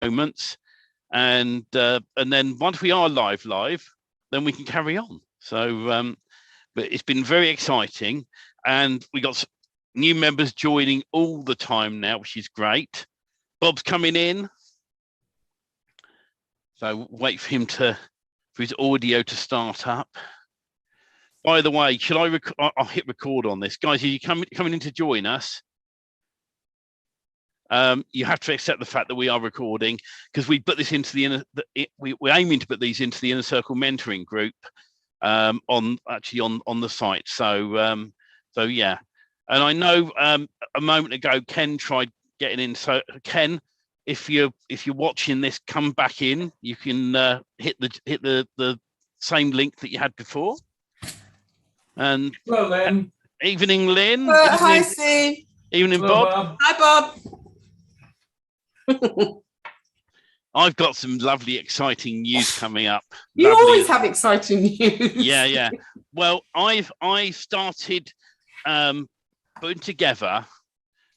moments, and then once we are live, then we can carry on. So, but it's been very exciting, and we got new members joining all the time now, which is great. Bob's coming in, so wait for him for his audio to start up. By the way, should I'll hit record on this, guys? Are you coming in to join us? You have to accept the fact that we are recording, because we put this into the we're aiming to put these into the Inner Circle mentoring group on the site. So yeah, and I know a moment ago Ken tried getting in. So Ken, if you're watching this, come back in. You can hit the same link that you had before. And hello, Lynn. Evening, Lynn. Hi, Steve. Evening, Hello, Bob. Hi, Bob. I've got some lovely, exciting news coming up. You always have exciting news. Yeah. Well, I've started putting together.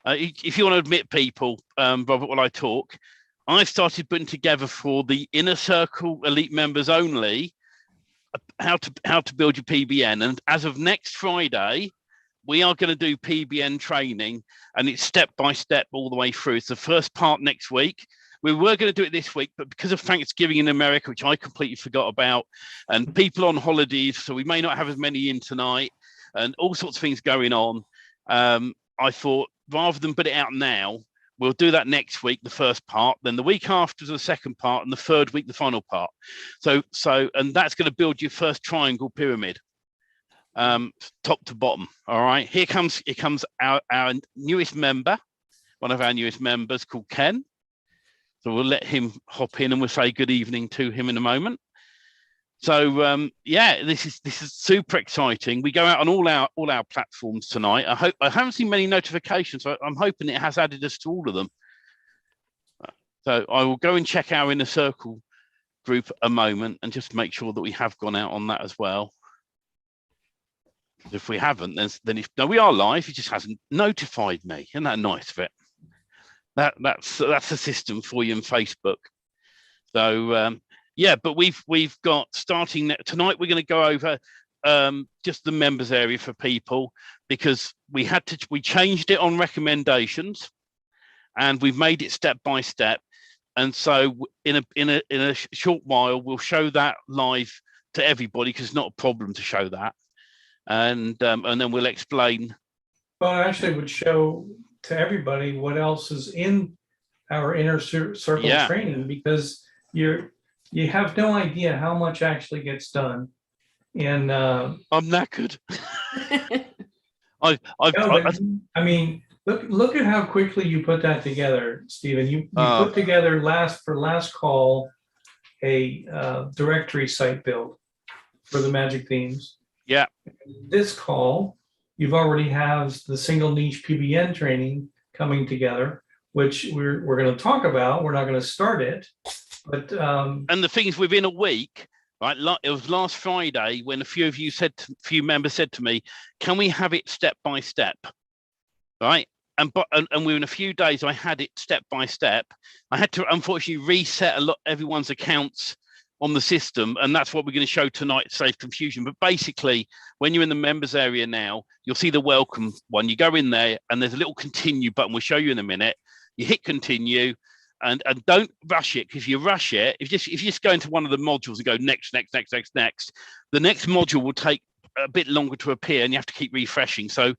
If you want to admit people, Robert, while I talk, I've started putting together for the Inner Circle Elite members only how to build your PBN. And as of next Friday, we are going to do PBN training, and it's step by step all the way through. It's the first part next week. We were going to do it this week, but because of Thanksgiving in America, which I completely forgot about, and people on holidays, so we may not have as many in tonight, and all sorts of things going on, I thought rather than put it out now, we'll do that next week, the first part, then the week after the second part, and the third week, the final part. So and that's going to build your first triangle pyramid, top to bottom. All right, here comes our newest member, one of our newest members called Ken. So we'll let him hop in, and we'll say good evening to him in a moment. So yeah, this is super exciting. We go out on all our platforms tonight. I haven't seen many notifications, so I'm hoping it has added us to all of them. So I will go and check our Inner Circle group a moment and just make sure that we have gone out on that as well. If we haven't, then no, we are live. He just hasn't notified me. Isn't that nice of it? That's a system for you in Facebook. So yeah, but we've got starting tonight. We're going to go over just the members area for people, because we changed it on recommendations, and we've made it step by step. And so in a short while, we'll show that live to everybody, because it's not a problem to show that, and then we'll explain. Well, I actually would show to everybody what else is in our Inner Circle training, because you have no idea how much actually gets done. And I'm knackered. I mean, look at how quickly you put that together, Stephen. You put together last call a directory site build for the magic themes. Yeah. This call, you've already have the single niche PBN training coming together, which we're going to talk about. We're not going to start it. But and the thing is, within a week, right? It was last Friday when a few members said to me, "Can we have it step by step?" Right? And within a few days, I had it step by step. I had to unfortunately reset everyone's accounts on the system, and that's what we're going to show tonight to save confusion. But basically, when you're in the members area now, you'll see the welcome one. You go in there, and there's a little continue button. We'll show you in a minute. You hit continue. And don't rush it, because if you rush it, if you just go into one of the modules and go next, the next module will take a bit longer to appear, and you have to keep refreshing. So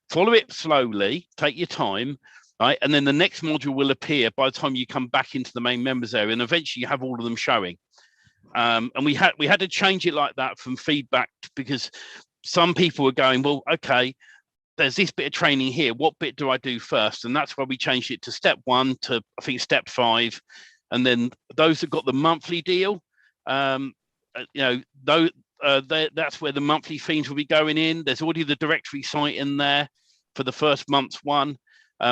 follow it slowly, take your time, right? And then the next module will appear by the time you come back into the main members area, and eventually you have all of them showing. And we had to change it like that from feedback, because some people were going, well, okay, there's this bit of training here. What bit do I do first? And that's why we changed it to step 1 to, I think, step 5. And then those that got the monthly deal, that's where the monthly themes will be going in. There's already the directory site in there for the first month's one.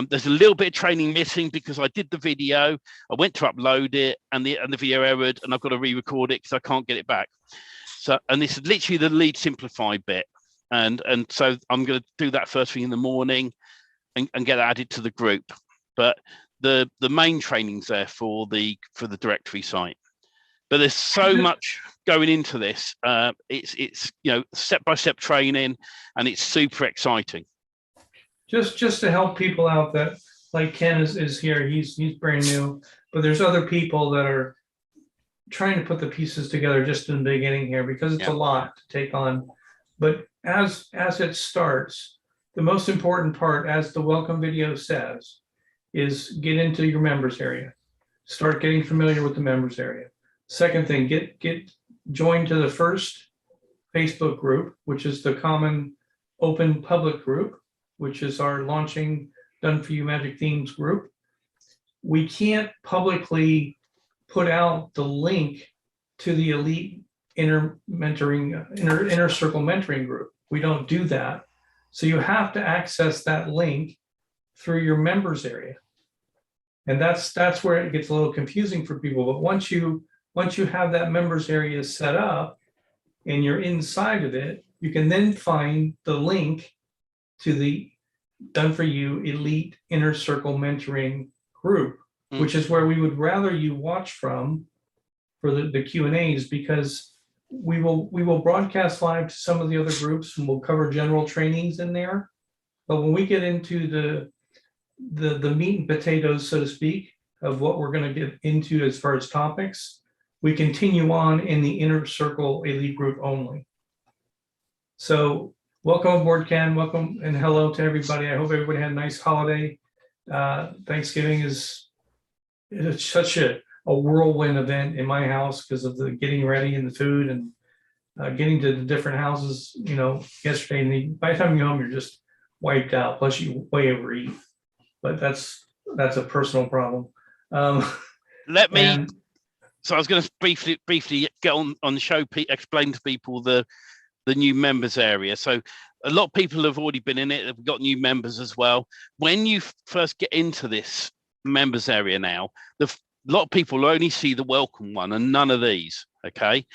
There's a little bit of training missing because I did the video. I went to upload it, and the video errored, and I've got to re-record it because I can't get it back. So, and this is literally the lead simplified bit. And so I'm going to do that first thing in the morning and get added to the group. But the main trainings there for the directory site. But there's so much going into this. It's step-by-step training, and it's super exciting. Just to help people out that, like Ken is here, he's brand new, but there's other people that are trying to put the pieces together just in the beginning here, because it's a lot to take on. But as it starts, the most important part, as the welcome video says, is get into your members area. Start getting familiar with the members area. Second thing, get joined to the first Facebook group, which is the common open public group, which is our launching Done For You Magic Themes group. We can't publicly put out the link to the elite inner circle mentoring group. We don't do that. So you have to access that link through your members area. And that's where it gets a little confusing for people. But once you have that members area set up and you're inside of it, you can then find the link to the Done For You Elite Inner Circle Mentoring group, which is where we would rather you watch from for the Q&As, because we will broadcast live to some of the other groups, and we'll cover general trainings in there. But when we get into the meat and potatoes, so to speak, of what we're going to get into as far as topics, we continue on in the Inner Circle Elite group only. So welcome aboard, Ken. Welcome and hello to everybody. I hope everybody had a nice holiday. Thanksgiving is such a whirlwind event in my house because of the getting ready and the food and getting to the different houses, yesterday. And by the time you're home, you're just wiped out. Plus you way overeat, but that's a personal problem. So I was going to briefly get on the show, explain to people the new members area. So a lot of people have already been in it. They've got new members as well. When you first get into this members area now, a lot of people only see the welcome one and none of these. Okay.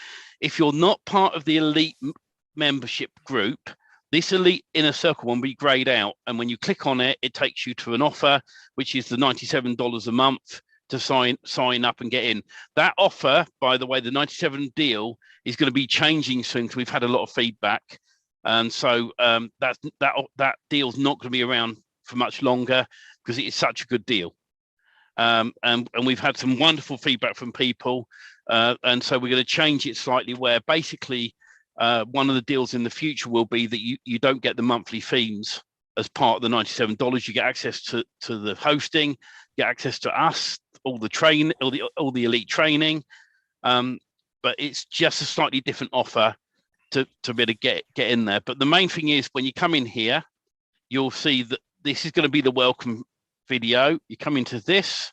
If you're not part of the elite membership group, this elite inner circle one will be grayed out. And when you click on it, it takes you to an offer, which is the $97 a month to sign up and get in. That offer, by the way, the 97 deal is going to be changing soon because we've had a lot of feedback. And so that deal's not going to be around for much longer because it is such a good deal. And we've had some wonderful feedback from people. And so we're going to change it slightly where basically one of the deals in the future will be that you don't get the monthly themes as part of the $97. You get access to the hosting, get access to us, all the elite training. But it's just a slightly different offer to really get in there. But the main thing is when you come in here, you'll see that this is going to be the welcome video. You come into this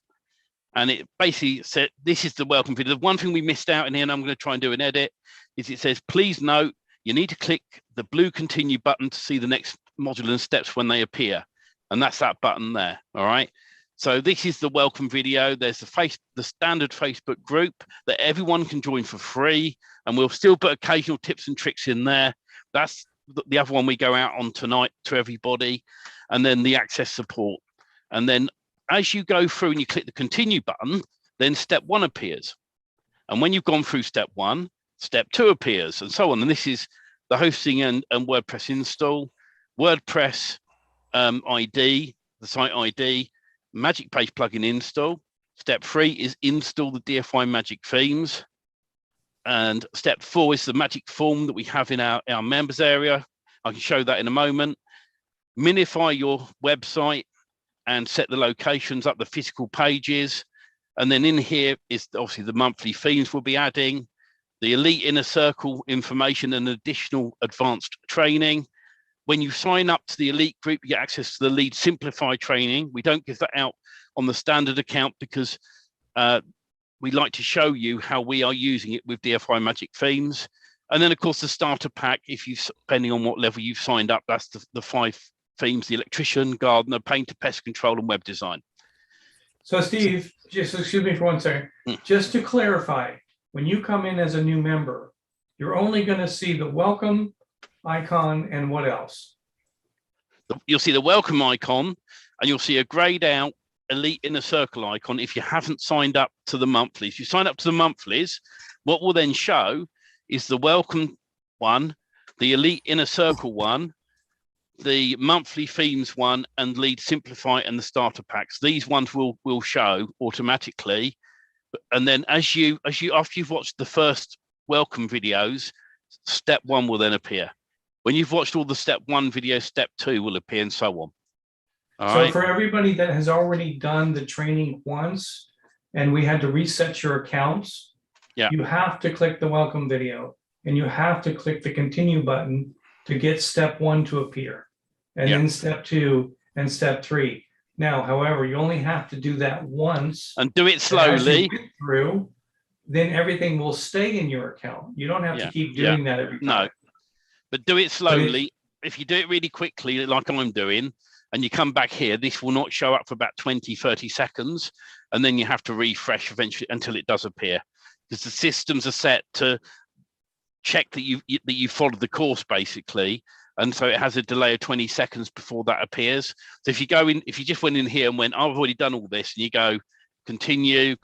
and it basically said, this is the welcome video. The one thing we missed out in here, and I'm going to try and do an edit, is it says, please note, you need to click the blue continue button to see the next module and steps when they appear. And that's that button there. All right. So this is the welcome video. There's the standard Facebook group that everyone can join for free. And we'll still put occasional tips and tricks in there. That's the other one we go out on tonight to everybody. And then the access support. And then as you go through and you click the continue button, then step 1 appears. And when you've gone through step 1, step 2 appears and so on. And this is the hosting and WordPress install, WordPress ID, the site ID, Magic Page plugin install. Step 3 is install the DFY Magic themes. And step 4 is the magic form that we have in our members area. I can show that in a moment. Minify your website and set the locations up, the physical pages. And then in here is obviously the monthly themes we'll be adding, the elite inner circle information and additional advanced training. When you sign up to the elite group, you get access to the lead simplify training. We don't give that out on the standard account because we like to show you how we are using it with DFY Magic themes. And then of course the starter pack, if you, depending on what level you've signed up, that's the 5 themes: the electrician, gardener, painter, pest control, and web design. So Steve, just excuse me for one second. Just to clarify, when you come in as a new member, you're only going to see the welcome icon and what else? You'll see the welcome icon and you'll see a grayed out Elite Inner Circle icon if you haven't signed up to the monthlies. You sign up to the monthlies, what will then show is the welcome one, the Elite Inner Circle one, the monthly themes one, and Lead Simplify and the starter packs. These ones will show automatically. And then after you've watched the first welcome videos, step 1 will then appear. When you've watched all the step 1 videos, step 2 will appear, and so on. So for everybody that has already done the training once and we had to reset your accounts, you have to click the welcome video and you have to click the continue button to get step 1 to appear, and then step 2 and step 3. Now, however, you only have to do that once and do it slowly through, then everything will stay in your account. You don't have to keep doing that every time. No, but do it slowly. If you do it really quickly, like I'm doing, and you come back here, this will not show up for about 20-30 seconds, and then you have to refresh eventually until it does appear, because the systems are set to check that you followed the course basically, and so it has a delay of 20 seconds before that appears. So if you go in, if you just went in here and went, I've already done all this, and you go continue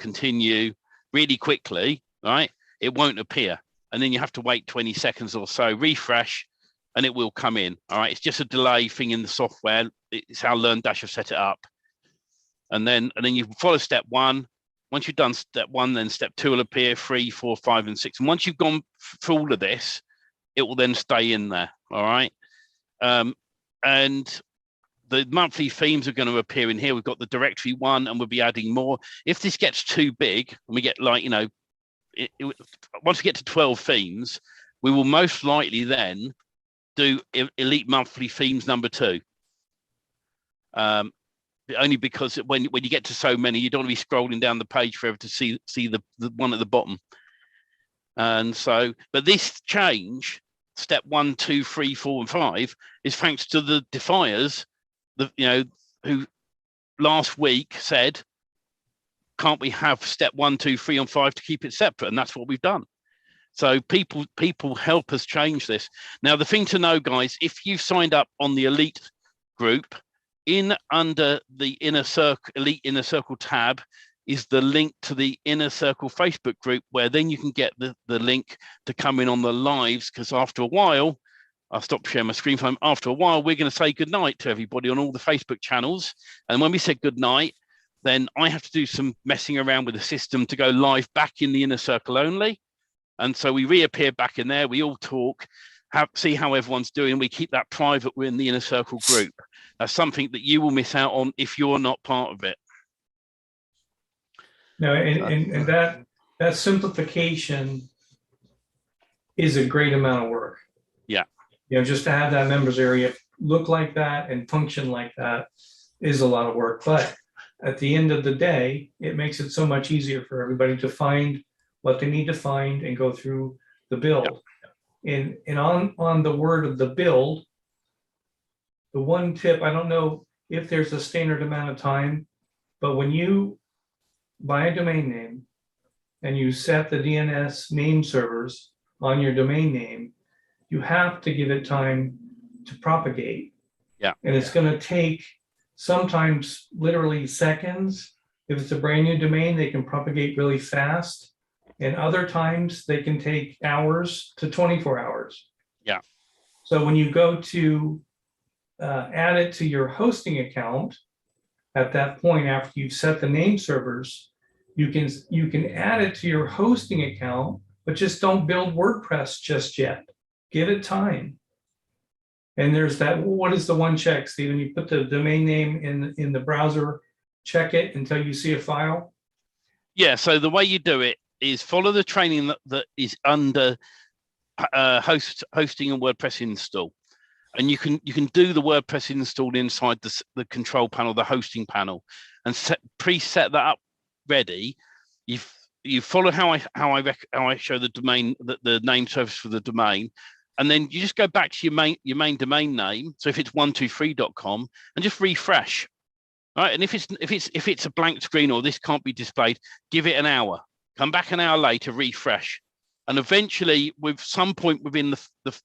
really quickly, right, it won't appear, and then you have to wait 20 seconds or so, refresh, and it will come in. All right, it's just a delay thing in the software. It's how LearnDash have set it up. And then you follow step 1. Once you've done step 1, then step 2 will appear, 3, 4, 5, and 6. And once you've gone through all of this, it will then stay in there. All right. And the monthly themes are going to appear in here. We've got the directory one, and we'll be adding more. If this gets too big, and we get like, once we get to 12 themes, we will most likely then do Elite Monthly Themes number 2. Only because when you get to so many, you don't want to be scrolling down the page forever to see the one at the bottom. And so, but this change, step 1, 2, 3, 4, and 5, is thanks to the defiers, who last week said, can't we have step 1, 2, 3, and 5 to keep it separate? And that's what we've done. So people help us change this. Now, the thing to know, guys, if you've signed up on the Elite group, under the Elite Inner Circle tab is the link to the Inner Circle Facebook group, where then you can get the link to come in on the lives, because after a while, I'll stop sharing my screen time. After a while, we're going to say goodnight to everybody on all the Facebook channels. And when we say goodnight, then I have to do some messing around with the system to go live back in the Inner Circle only. And so we reappear back in there. We all talk, see how everyone's doing. We keep that private. We're in the Inner Circle group. That's something that you will miss out on if you're not part of it. No, and that simplification is a great amount of work. Yeah. Just to have that members area look like that and function like that is a lot of work. But at the end of the day, it makes it so much easier for everybody to find what they need to find and go through the build. Yeah. And on the word of the build, the one tip, I don't know if there's a standard amount of time, but when you buy a domain name and you set the DNS name servers on your domain name, you have to give it time to propagate. Yeah. And it's going to take sometimes literally seconds. If it's a brand new domain, they can propagate really fast. And other times they can take hours to 24 hours. Yeah. So when you go to add it to your hosting account, at that point, after you've set the name servers, you can add it to your hosting account, but just don't build WordPress just yet. Give it time. And there's that, what is the one check, Stephen? You put the domain name in the browser, check it until you see a file? Yeah, so the way you do it is follow the training that is under hosting and WordPress install. And you can do the WordPress install inside the control panel, the hosting panel, and preset that up ready. You follow how I show the domain, the name service for the domain, and then you just go back to your main domain name. So if it's 123.com, and just refresh, right? And if it's a blank screen or this can't be displayed, give it an hour. Come back an hour later, refresh. And eventually, with some point within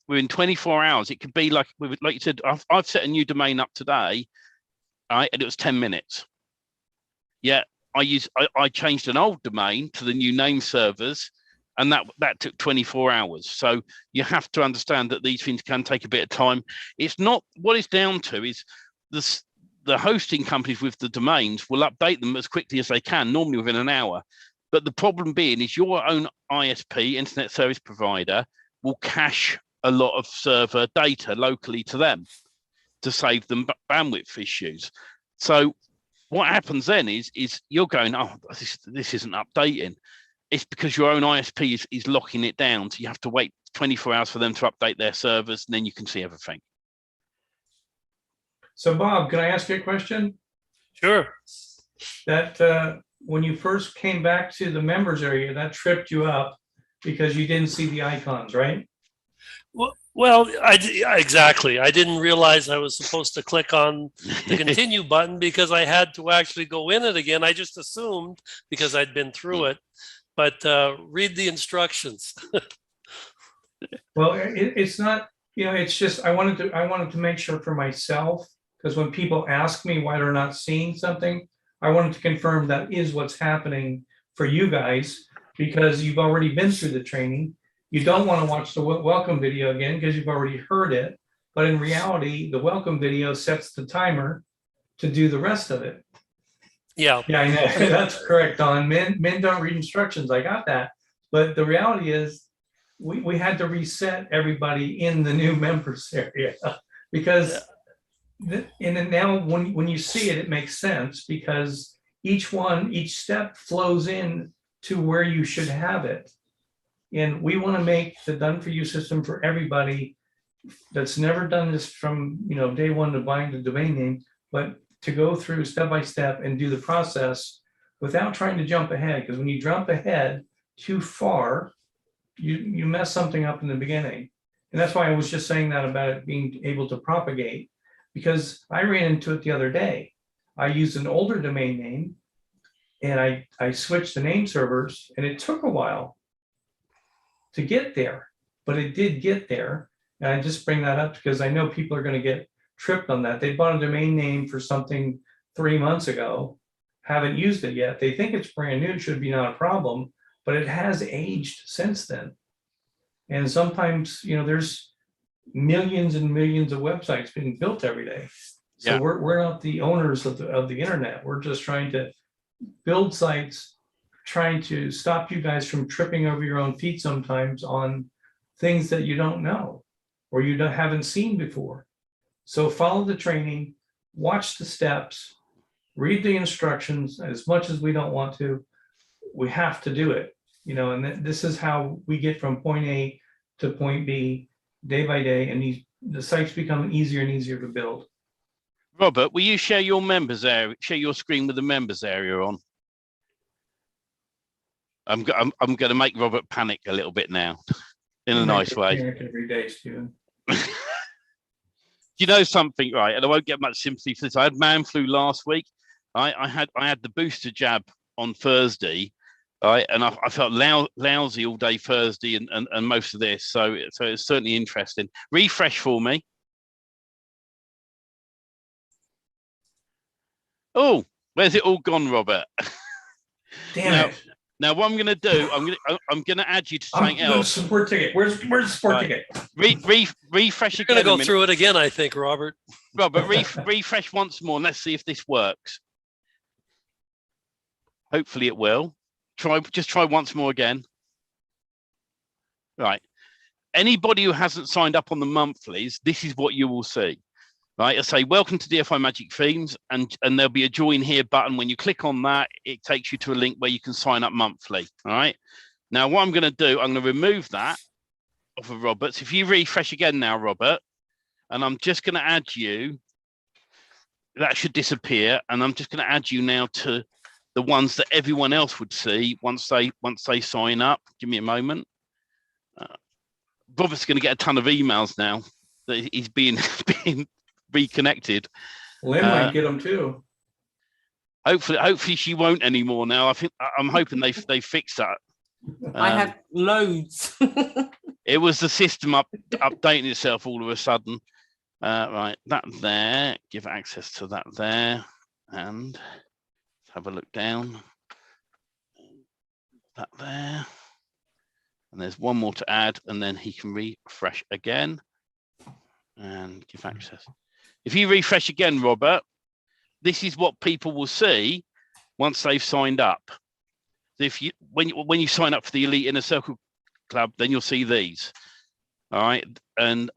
within 24 hours, it could be like you said. I've set a new domain up today, right? And it was 10 minutes. Yet I changed an old domain to the new name servers, and that took 24 hours. So you have to understand that these things can take a bit of time. It's not what it's down to is the hosting companies with the domains will update them as quickly as they can, normally within an hour. But the problem being is your own ISP, internet service provider, will cache a lot of server data locally to them to save them bandwidth issues. So what happens then is you're going, oh, this isn't updating. It's because your own ISP is locking it down. So you have to wait 24 hours for them to update their servers, and then you can see everything. So Bob, can I ask you a question? Sure. That when you first came back to the members area, that tripped you up because you didn't see the icons, right? Well, exactly. I didn't realize I was supposed to click on the continue button because I had to actually go in it again. I just assumed because I'd been through it, but read the instructions. Well, it's not, it's just, I wanted to make sure for myself, because when people ask me why they're not seeing something, I wanted to confirm that is what's happening for you guys, because you've already been through the training. You don't want to watch the welcome video again because you've already heard it. But in reality, the welcome video sets the timer to do the rest of it. Yeah. Yeah, I know. That's correct, Don. Men don't read instructions. I got that. But the reality is we had to reset everybody in the new members area because and now when you see it, it makes sense because each step flows in to where you should have it. And we want to make the done for you system for everybody that's never done this from day one to buying the domain name, but to go through step by step and do the process without trying to jump ahead. Because when you jump ahead too far, you mess something up in the beginning. And that's why I was just saying that about it being able to propagate, because I ran into it the other day. I used an older domain name and I switched the name servers, and it took a while to get there, but it did get there. And I just bring that up because I know people are going to get tripped on that. They bought a domain name for something 3 months ago, haven't used it yet. They think it's brand new, it should be not a problem, but it has aged since then. And sometimes, there's millions and millions of websites being built every day. So we're not the owners of the internet. We're just trying to build sites, trying to stop you guys from tripping over your own feet sometimes on things that you don't know or you haven't seen before. So follow the training, watch the steps, read the instructions. As much as we don't want to, we have to do it, and this is how we get from point A to point B day by day, and the sites become easier and easier to build. Robert, will you share your members area, share your screen with the members area on? I'm going to make Robert panic a little bit now, in a nice way. Every day, Stephen. You know something, right? And I won't get much sympathy for this. I had man flu last week. I had the booster jab on Thursday, right? And I felt lousy all day Thursday and most of this. So it's certainly interesting. Refresh for me. Oh, where's it all gone, Robert? Damn it. Now, what I'm going to do, I'm going to add you to something else. Support ticket. Where's the support ticket? Refresh again. We're going to go through it again, I think, Robert. Robert, refresh once more, and let's see if this works. Hopefully it will. Just try once more again. Right. Anybody who hasn't signed up on the monthlies, this is what you will see. Right, I say welcome to DFY Magic Themes, and there'll be a join here button. When you click on that, it takes you to a link where you can sign up monthly. All right. Now, what I'm going to do, I'm going to remove that off of Robert's. If you refresh again now, Robert, and I'm just going to add you, that should disappear, and I'm just going to add you now to the ones that everyone else would see once they sign up. Give me a moment. Robert's going to get a ton of emails now that he's being reconnected. Lynn might get them too. Hopefully she won't anymore now. I'm hoping they fixed that. I have loads. It was the system updating itself all of a sudden. Right, that there, give access to that there, and have a look down. That there. And there's one more to add, and then he can refresh again and give access. If you refresh again, Robert, this is what people will see once they've signed up. If you when you sign up for the Elite Inner Circle Club, then you'll see these. All right, and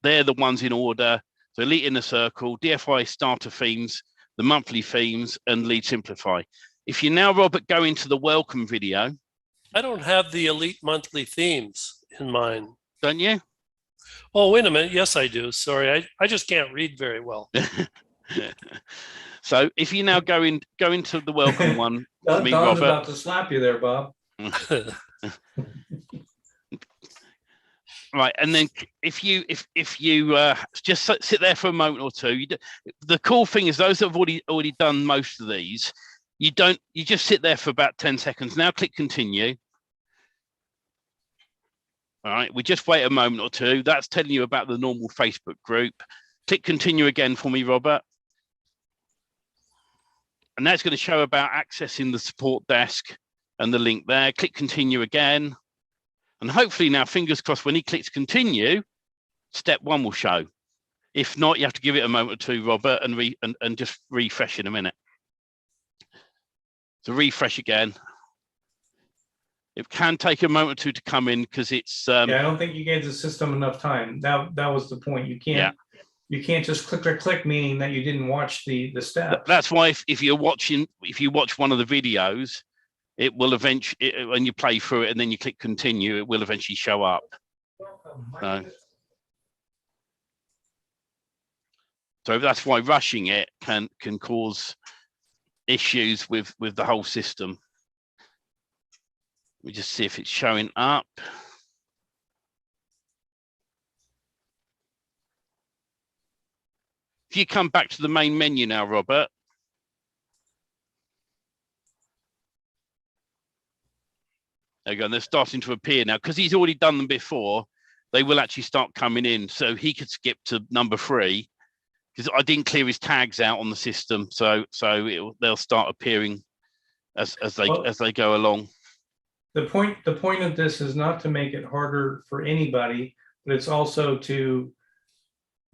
they're the ones in order. So Elite Inner Circle, DFY starter themes, the monthly themes, and Lead Simplify. If you now, Robert, go into the welcome video. I don't have the Elite monthly themes in mine. Don't you? Oh, wait a minute. Yes, I do. Sorry, I just can't read very well. So if you now go into the welcome one, Don's Robert, about to slap you there, Bob. Right, and then if you just sit there for a moment or two, the cool thing is those that have already done most of these, you just sit there for about 10 seconds. Now click continue. All right, we just wait a moment or two. That's telling you about the normal Facebook group. Click continue again for me, Robert. And that's going to show about accessing the support desk and the link there. Click continue again. And hopefully now, fingers crossed, when he clicks continue, step 1 will show. If not, you have to give it a moment or two, Robert, and just refresh in a minute. So refresh again. It can take a moment or two to come in because it's. Yeah, I don't think you gave the system enough time. That was the point. You can't. Yeah. You can't just click, meaning that you didn't watch the steps. That's why if you watch one of the videos, it will eventually, when you play through it and then you click continue, it will eventually show up. So that's why rushing it can cause issues with the whole system. Let me just see if it's showing up. If you come back to the main menu now, Robert. There you go, and they're starting to appear now. Because he's already done them before, they will actually start coming in. So he could skip to number 3, because I didn't clear his tags out on the system. So they'll start appearing as they go along. The point of this is not to make it harder for anybody, but it's also to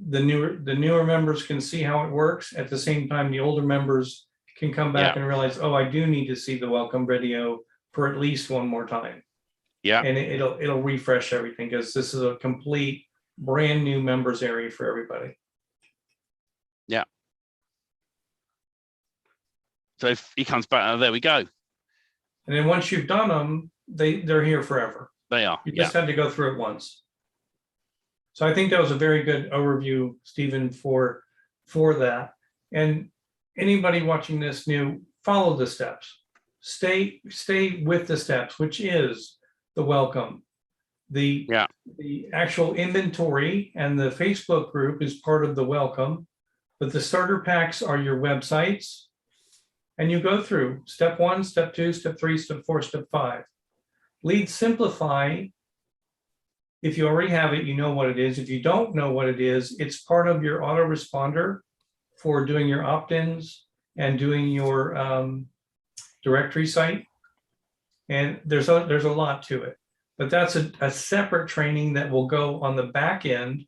the newer members can see how it works. At the same time, the older members can come back and realize, oh, I do need to see the welcome video for at least one more time. Yeah. And it'll refresh everything, because this is a complete brand new members area for everybody. Yeah. So if he comes back, there we go. And then once you've done them, they're here forever. They are. You just had to go through it once. So I think that was a very good overview, Stephen, for that. And anybody watching this new, follow the steps. Stay with the steps, which is the welcome. The actual inventory and the Facebook group is part of the welcome, but the starter packs are your websites. And you go through step 1, step 2, step 3, step 4, step 5. Lead Simplify. If you already have it, you know what it is. If you don't know what it is, it's part of your autoresponder for doing your opt-ins and doing your directory site. And there's a lot to it, but that's a separate training that will go on the back end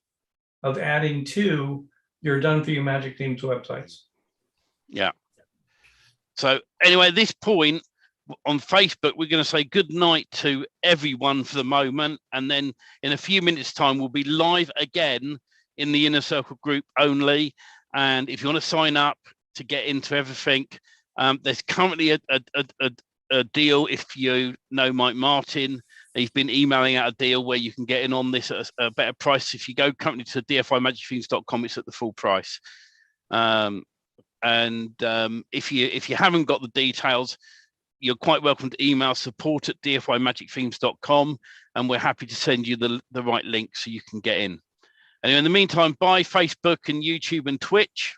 of adding to your Done For You Magic Themes websites. Yeah. So anyway, at this point on Facebook, we're going to say good night to everyone for the moment. And then in a few minutes time, we'll be live again in the Inner Circle group only. And if you want to sign up to get into everything, there's currently a deal. If you know Mike Martin, he's been emailing out a deal where you can get in on this at a better price. If you go currently to dfymagicthemes.com, it's at the full price. If you haven't got the details, you're quite welcome to email support@dfymagicthemes.com, and we're happy to send you the right link so you can get in. Anyway, in the meantime, buy Facebook and YouTube and Twitch.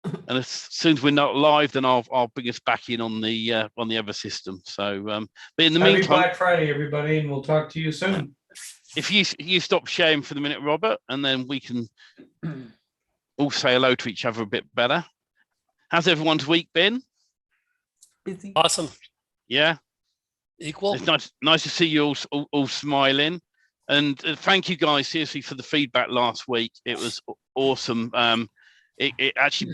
And as soon as we're not live, then I'll bring us back in on the other system. So, but in the meantime, Black Friday, everybody, and we'll talk to you soon. If you stop sharing for the minute, Robert, and then we can all say hello to each other a bit better. How's everyone's week been? busy. Awesome. Yeah. Equal. It's nice to see you all smiling. And thank you guys seriously for the feedback last week. It was awesome. It actually